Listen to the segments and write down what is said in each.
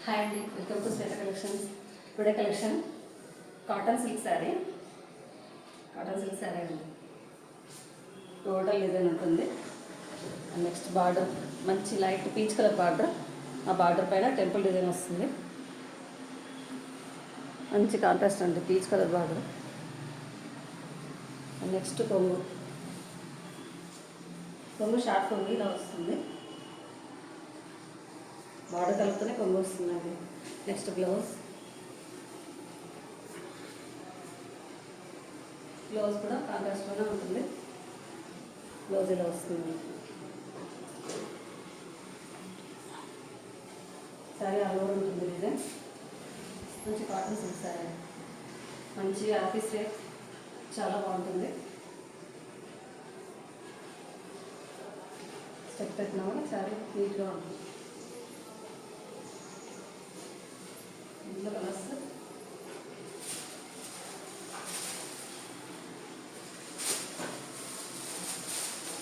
Hi అండి, welcome to Shweta collections. Today collection cotton silk sari అండి. Total design ఉంటుంది. Next border మంచి light peach colour border. ఆ border పైన టెంపుల్ డిజైన్ వస్తుంది. మంచి కాంట్రాస్ట్ అండి, పీచ్ కలర్ బార్డర్. నెక్స్ట్ కొంగు షార్ట్ కొంగు ఇలా వస్తుంది. బార్డర్ కలుపుతూనే కొంగు వస్తుందండి. నెక్స్ట్ బ్లౌజ్ కూడా కాంట్రాస్ట్లోనే ఉంటుంది. బ్లౌజ్ ఇలా వస్తుంది. శారీ ఆల్ ఓవర్ ఉంటుంది డిజైన్. మంచి కాటన్ సిల్క్ శారీ, మంచి ఆఫీస్ వేర్, చాలా బాగుంటుంది. స్టెప్ పెట్టినా కూడా శారీ నీట్గా ఉంటుంది. ఇందులో కలర్స్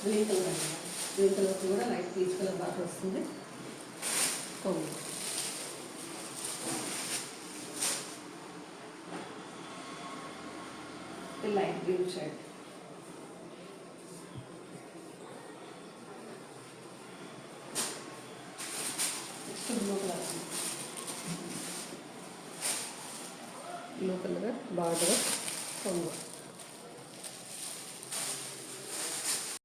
గ్రీన్ కలర్ కూడా లైట్ పీచ్ కలర్ బాగా వస్తుంది. కొంగు light green shade. Next blue colour border కొంగు.